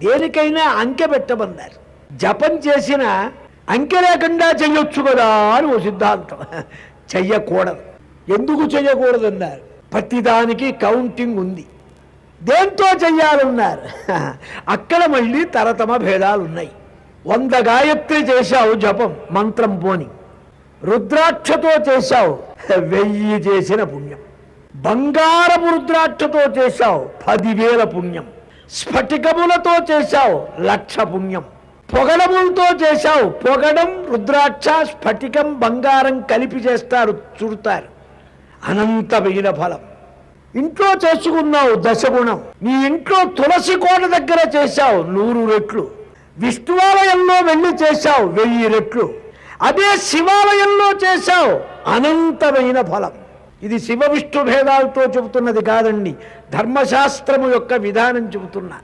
దేనికైనా అంకె పెట్టమన్నారు. జపం చేసిన అంకె లేకుండా చెయ్యొచ్చు కదా అని ఓ సిద్ధాంతం. చెయ్యకూడదు. ఎందుకు చెయ్యకూడదన్నారు? ప్రతిదానికి కౌంటింగ్ ఉంది. దేంతో చెయ్యాలన్నారు? అక్కడ మళ్ళీ తరతమ భేదాలు ఉన్నాయి. 100 గాయత్రి చేశావు జపం, మంత్రం పోని. రుద్రాక్షతో చేశావు, 1000 చేసిన పుణ్యం. బంగారపు రుద్రాక్షతో చేశావు, 10,000 పుణ్యం. స్ఫటికములతో చేశావు, 1,00,000 పుణ్యం. పొగడములతో చేశావు, పొగడం రుద్రాక్ష స్ఫటికం బంగారం కలిపి చేస్తారు, చుడతారు, అనంతమైన ఫలం. ఇంట్లో చేసుకున్నావు, 10 గుణం. నీ ఇంట్లో తులసి కోట దగ్గర చేశావు, 100 రెట్లు. విష్ణువాలయంలో వెళ్ళి చేశావు, 1000 రెట్లు. అదే శివాలయంలో చేశావు, అనంతమైన ఫలం. ఇది శివ విష్ణు భేదాలతో చెబుతున్నది కాదండి, ధర్మశాస్త్రము యొక్క విధానం చెబుతున్నా.